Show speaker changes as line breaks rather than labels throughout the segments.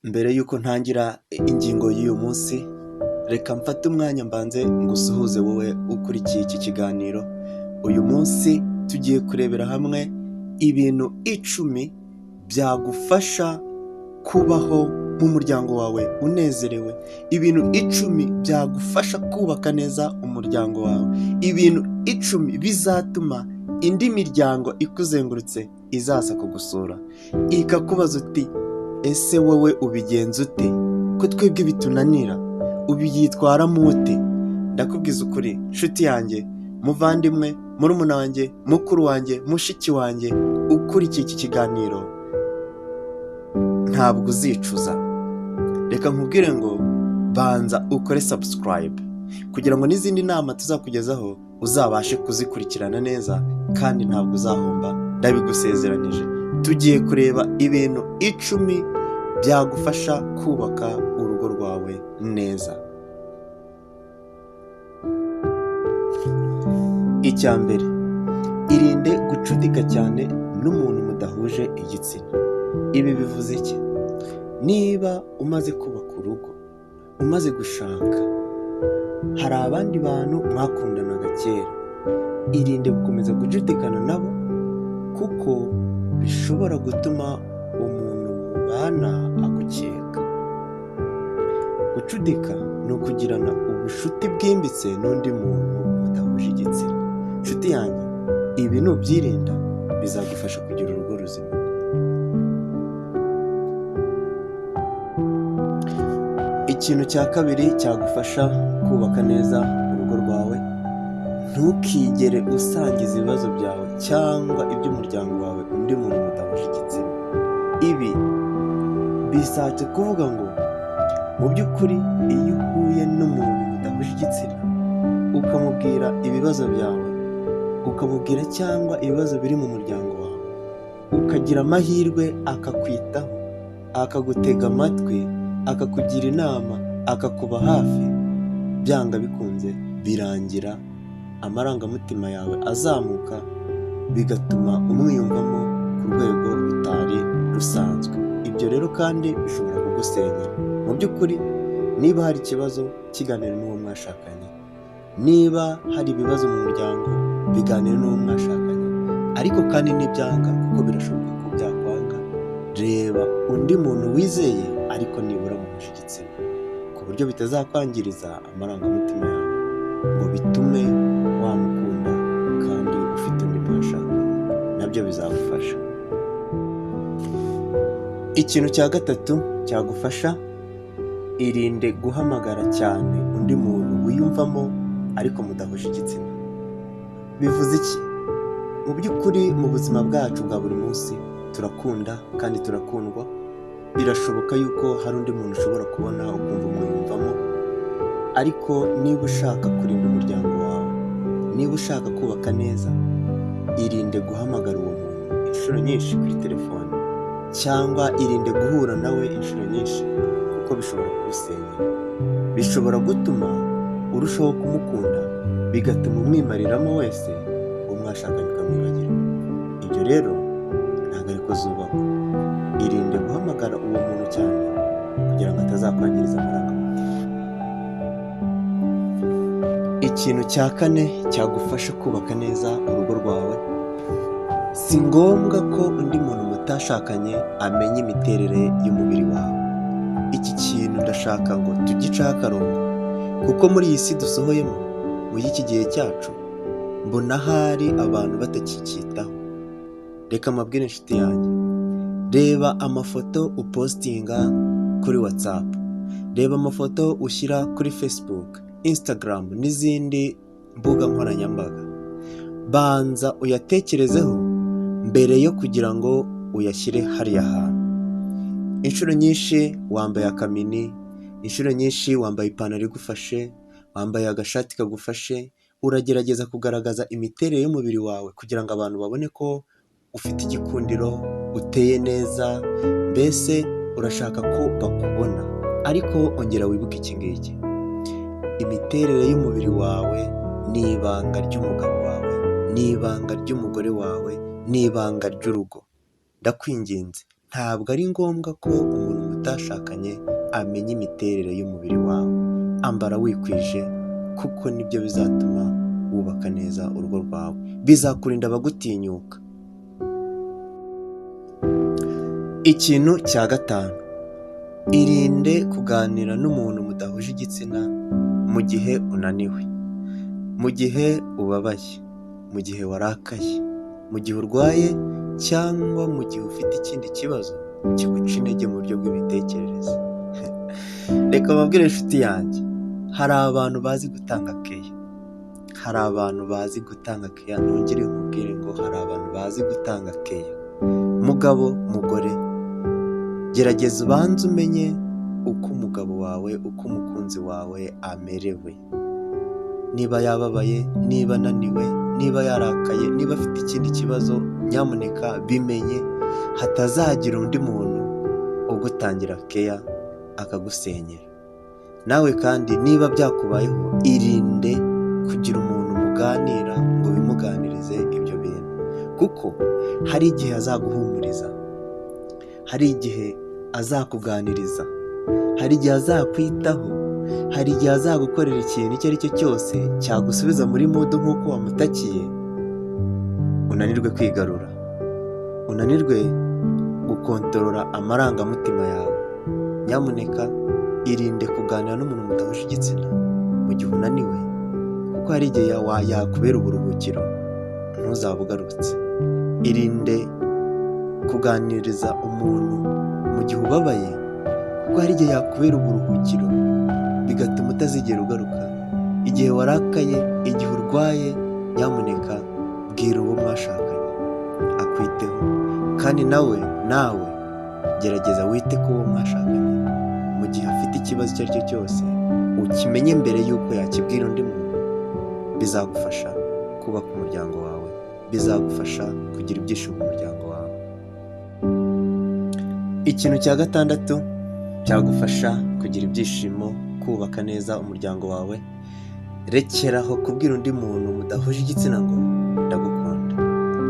Mbere y'uko ntangira ingingo y'uyu munsi, reka mfate umwanya mbanze ngusuhuze wowe ukurikiye iki kiganiro. Uyu munsi tugiye kurebera hamwe ibintu 10 byagufasha kubaho mu muryango wawe unezerewe, ibintu 10 byagufasha kubaka neza umuryango wawe, ibintu 10 bizatuma indi miryango ikuzengurutse izaza kugusura ikakubaza uti ese wowe ubigenza ute ko twebwe bitunanira, ubyitwaramo ute? Ndakubwiza ukuri nshuti yanjye, muvandimwe, murumuna wanjye, mukuru wanjye, mushiki wanjye ukurikiye iki kiganiro, ntabwo uzicuza. Reka nkubwire ngo banza ukore subscribe kugira ngo n'izindi nama tuzakugezaho uzabashe kuzikurikirana neza kandi ntabwo uzahomba, ndabigusezeranije. Tugiye kureba ibintu 10 byagufasha kubaka urugo rwawe neza. Icya mbere, irinde gucudika cyane n'umuntu mudahuje igitsina. Ibi bivuze iki? Niba umaze kubaka urugo, umaze gushaka, hari abandi bantu mwakundanaga kera, irinde gukomeza gucudikana nabo kuko bishobora gutuma umuntu mubana agukeka. Gucudika ni ukugirana ubucuti bwimbitse n'undi muntu mudahuje igitsina. Nshuti yanjye, ibi nubyirinda bizagufasha kugira urugo ruzima. Ikintu cya kabiri cyagufasha kubaka neza urugo rwawe, ntukigere usangiza ibibazo byawe cyangwa iby'umuryango wawe undi muntu mudahuje igitsina. Ibi bishatse kuvuga ngo mu by'ukuri iyo uhuye n'umuntu mudahuje igitsina ukamubwira ibibazo byawe, ukamubwira cyangwa ibibazo biri mu muryango wawe, ukagira amahirwe akakwitaho, akagutega amatwi, akakugira inama, akakuba hafi, byanga bikunze birangira amarangamutima yawe azamuka, bigatuma umwiyumvamo ku rwego rutari rusanzwe. Ibyo rero kandi bishobora kugusenyera. Mu by'ukuri niba hari ikibazo, kiganire n'uwo mwashakanye. Niba hari ibibazo mu muryango, biganire n'uwo mwashakanye. Ariko kandi nibyanga, kuko birashoboka ko byakwanga, reba undi muntu wizeye ariko nibura muhuje igitsina, ku buryo bitazakwangiriza amarangamutima yawe ngo bitume wamukunda kandi ufite undi mwashakanye, nabyo bizagufasha. Ikintu cya gatatu cyagufasha, irinde guhamagara cyane undi muntu wiyumvamo ariko mudahuje igitsina. Bivuze iki? Mu by'ukuri mu buzima bwacu bwa buri munsi turakunda kandi turakundwa. Birashoboka yuko hari undi muntu ushobora kubona ukumva umwiyumvamo, ariko niba ushaka kurinda umuryango wawe, niba ushaka kubaka neza, irinde guhamagara uwo muntu inshuro nyinshi kuri telefone, cyangwa irinde guhura nawe inshuro nyinshi kuko bishobora kubisenya. Bishobora gutuma urushaho kumukunda, bigatuma umwimariramo wese, uwo mwashakanye ukamwibagirwa. Ibyo rero ntabwo ariko zubakwa. Irinde guhamagara uwo muntu cyane kugira ngo atazakwangiriza amarangamutima. Ikintu cya kane cyagufasha kubaka neza urugo rwawe, si ngombwa ko undi muntu mutashakanye amenya imiterere y'umubiri wawe. Iki kintu ndashaka ngo tugiceho akarongo, kuko muri iyi si dusohoyemo, muri iki gihe cyacu, mbona hari abantu batakicyitaho. Reka mabwire inshuti yanjye, reba amafoto upostinga kuri WhatsApp, reba amafoto ushyira kuri Facebook, Instagram n'izindi mbuga nkoranyambaga. Banza uyatekerezeho mbere yo kugira ngo uyashyire hariya hantu. Inshuro nyinshi wambaye akamini, inshuro nyinshi wambaye ipantaro igufashe, wambaye agashati kagufashe, uragerageza kugaragaza imiterere y'umubiri wawe kugira ngo abantu babone ko ufite igikundiro, uteye neza, mbese urashaka ko bakubona. Ariko ongera wibuke iki ngiki: imiterere y'umubiri wawe ni ibanga ry'umugabo wawe, ni ibanga ry'umugore wawe, ni ibanga ry'urugo. Ndakwinginze, ntabwo ari ngombwa ko umuntu mutashakanye amenye imiterere y'umubiri wawe. Ambara wikwije kuko nibyo bizatuma wubaka neza urugo rwawe, bizakurinda abagutinyuka. Ikintu cya gatanu, irinde kuganira n'umuntu mudahuje igitsina mu gihe unaniwe, mu gihe ubabaye, mu gihe warakaye, mu gihe urwaye cyangwa mu gihe ufite ikindi kibazo kiguca intege mu buryo bw'imitekerereze. Reka mbabwire inshuti yanjye, hari abantu bazi gutanga keya, hari abantu bazi gutanga keya. Nongere nkubwire ngo hari abantu bazi gutanga keya. Mugabo, mugore, gerageza ubanze umenye uko umugabo wawe, uko umukunzi wawe amerewe. Niba yababaye, niba ananiwe, niba yarakaye, niba afite ikindi kibazo, nyamuneka bimenye, hatazagira undi muntu ugutangira keya akagusenyera. Nawe kandi niba byakubayeho, irinde kugira umuntu muganira ngo bimuganirize ibyo bintu, kuko hari igihe azaguhumuriza, hari igihe azakuganiriza, hari igihe azakwitaho, hari igihe azagukorera ikintu icyo ari cyo cyose cyagusubiza muri mudu nk'uko wamutakiye, unanirwe kwigarura, unanirwe gukontorora amarangamutima yawe. Nyamuneka irinde kuganira n'umuntu mudahuje igitsina mu gihe unaniwe, kuko hari igihe yakubera uburuhukiro ntuzabe ugarutse. Irinde kuganiriza umuntu mu gihe ubabaye, kuko hari igihe yakubera uburuhukiro bigatuma utazigera ugaruka. Igihe warakaye, igihe urwaye, nyamuneka bwira uwo mwashakanye akwiteho, kandi nawe gerageza wite ku uwo mwashakanye mu gihe afite ikibazo icyo ari cyo cyose, ukimenye mbere y'uko yakibwira undi muntu. Bizagufasha kubaka umuryango wawe, bizagufasha kugira ibyishimo mu muryango wawe. Ikintu cya gatandatu cyagufasha kugira ibyishimo, kubaka neza umuryango wawe, rekeraho kubwira undi muntu mudahuje igitsina ngo ndagukunda,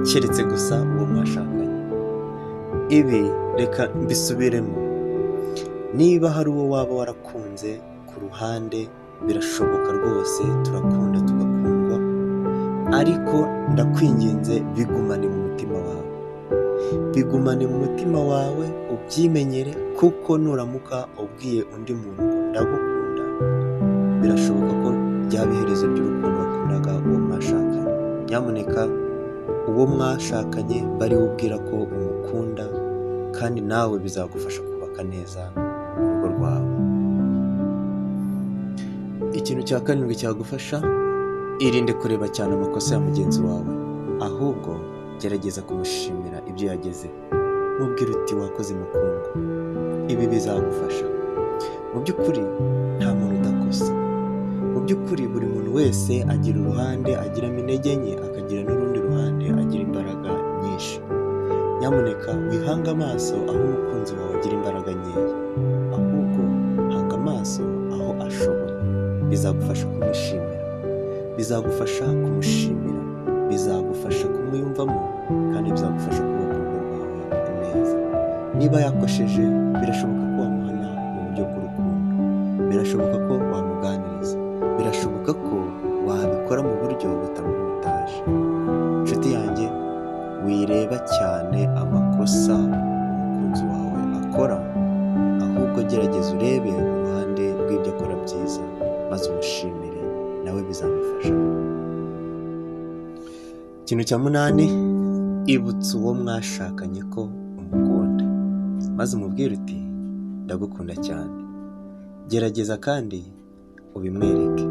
keretse gusa uwo mwashakanye. Ibi reka mbisubiremo, niba hari uwo waba warakunze ku ruhande, birashoboka rwose, turakunda tugakundwa, ariko ndakwinginze bigumane mu mutima wawe, bigumane mu mutima wawe, ubyimenyere, kuko nuramuka ubwiye undi muntu ngo ndagukunda, birashoboka ko ryaba iherezo ry'urukundo wakundaga uwo mwashakanye. Nyamuneka uwo mwashakanye bari ubwira ko umukunda, kandi nawe bizagufasha kubaka neza urugo rwawe. Ikintu cya karindwi cyagufasha, irinde kureba cyane amakosa ya mugenzi wawe, ahubwo gerageza kumushimira ibyo yagezeho. Mubwire uti wakoze mukungu, ibi bizagufasha. Mu by'ukuri nta muntu udakosa, mu by'ukuri buri muntu wese agira uruhande agiramo intege nke, akagira n'urundi ruhande agira imbaraga nyinshi. Nyamuneka wihange amaso aho umukunzi wawe agira imbaraga nkeya, ahubwo hanga amaso aho ashoboye. Bizagufasha kumwishimira, bizagufasha kumushimira, bizagufasha kumwiyumvamo, kandi bizagufasha kubaka urugo rwawe neza. Niba yakosheje, birashoboka ko wamuhana mu buryo bw'urukundo, birashoboka ko wamuganiriza, birashoboka ko wabikora mu buryo butamuhutaje. Inshuti yanjye, wireba cyane amakosa umukunzi wawe akora, ahubwo gerageza urebe uruhande rw'ibyo akora byiza, maze umushimire, nawe bizamufasha. Ikintu cya munani, ibutsa uwo mwashakanye ko umukunda, maze umubwire uti ndagukunda cyane. Gerageza kandi ubimwereke.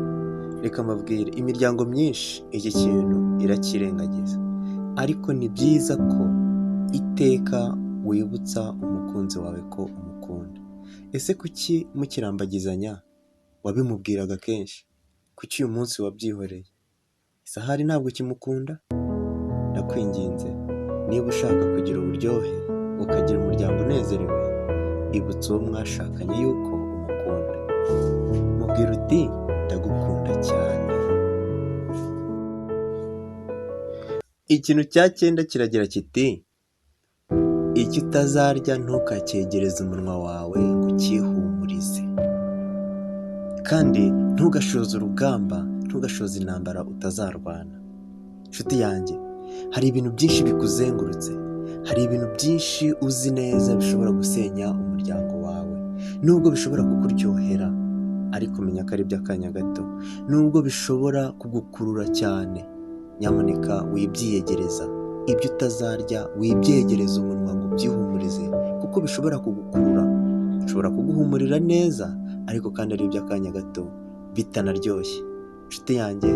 Reka mbabwire, imiryango myinshi iki kintu irakirengagiza, ariko ni byiza ko iteka wibutsa umukunzi wawe ko umukunda. Ese kuki mukirambagizanya wabimubwiraga kenshi? Kuki uyu munsi wabyihoreye? Ese ahari ntabwo ukimukunda? Ndakwinginze, niba ushaka kugira uburyohe, ukagira umuryango unezerewe, ibutsa uwo mwashakanye yuko umukunda. Mubwira uti ndagukunda cyane. Ikintu cya 9 kiragira kiti, icyo utazarya ntukacyegereze umunwa wawe ngo ucyihumurize, kandi ntugashoze urugamba, ntugashoze intambara utazarwana. Nshuti yanjye, hari ibintu byinshi bikuzengurutse, hari ibintu byinshi uzi neza bishobora gusenya umuryango wawe. Nubwo bishobora kukuryohera, ariko menya ko ari iby'akanya gato. Nubwo bishobora kugukurura cyane, nyamuneka wibyiyegereza. Ibyo utazarya wibyegereza umunwa ngo ubyihumurize, kuko bishobora kugukurura. Bishobora kuguhumurira neza, ariko kandi ari iby'akanya gato bitanaryoshye. Nshuti yanjye,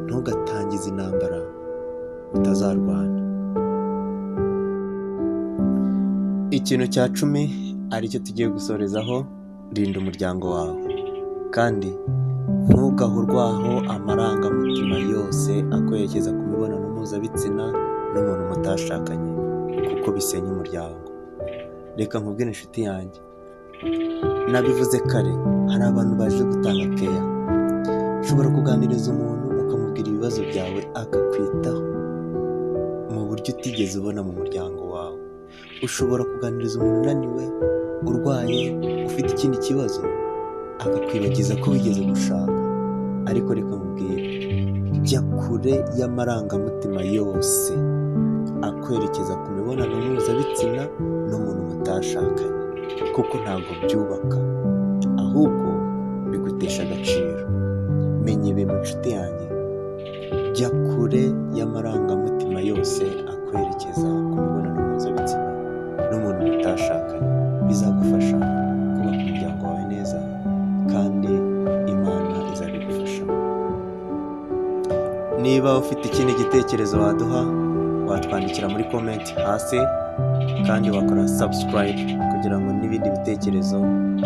ntugatangize intambara utazarwana. Ikintu cya 10 aricyo tugiye gusorezaho: rinda umuryango wawe, kandi ntugahurwaho amarangamutima yose akwerekeza ku mibonano mpuzabitsina n'umuntu mutashakanye, kuko bisenya umuryango. Reka nkubwire inshuti yanjye, nabivuze kare, hari abantu baje gutanga keya. Ushobora kuganiriza umuntu ukamubwira ibibazo byawe akakwitaho mu buryo utigeze ubona mu muryango wawe. Ushobora kuganiriza umuntu unaniwe, urwaye, ufite ikindi kibazo, akakwibagiza ko wigeze gushaka. Ariko reka nkubwire, jya kure y'amarangamutima yose akwerekeza ku mibonano mpuzabitsina n'umuntu mutashakanye, kuko ntabwo byubaka, ahubwo bigutesha agaciro. Menya ibi nshuti yanjye, jya kure y'amarangamutima yose akwerekeza ku mibonano mpuzabitsina n'umuntu mutashakanye. Bizagufasha kubaka umuryango wawe neza, kandi Imana izabigufashamo. Niba ufite ikindi gitekerezo waduha, watwandikira muri comment hasi, kandi wakora subscribe kugira ngo n'ibindi bitekerezo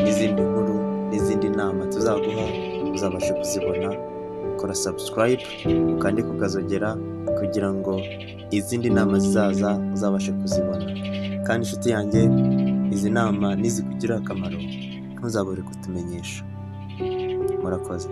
n'izindi nkuru n'izindi nama tuzaguha uzabashe kuzibona. Kora subscribe, ukande kukazogera kugira ngo izindi nama zizaza uzabashe kuzibona. Kandi inshuti yanjye, izi nama nizikugirira akamaro, ntuzabure kutumenyesha. Murakoze.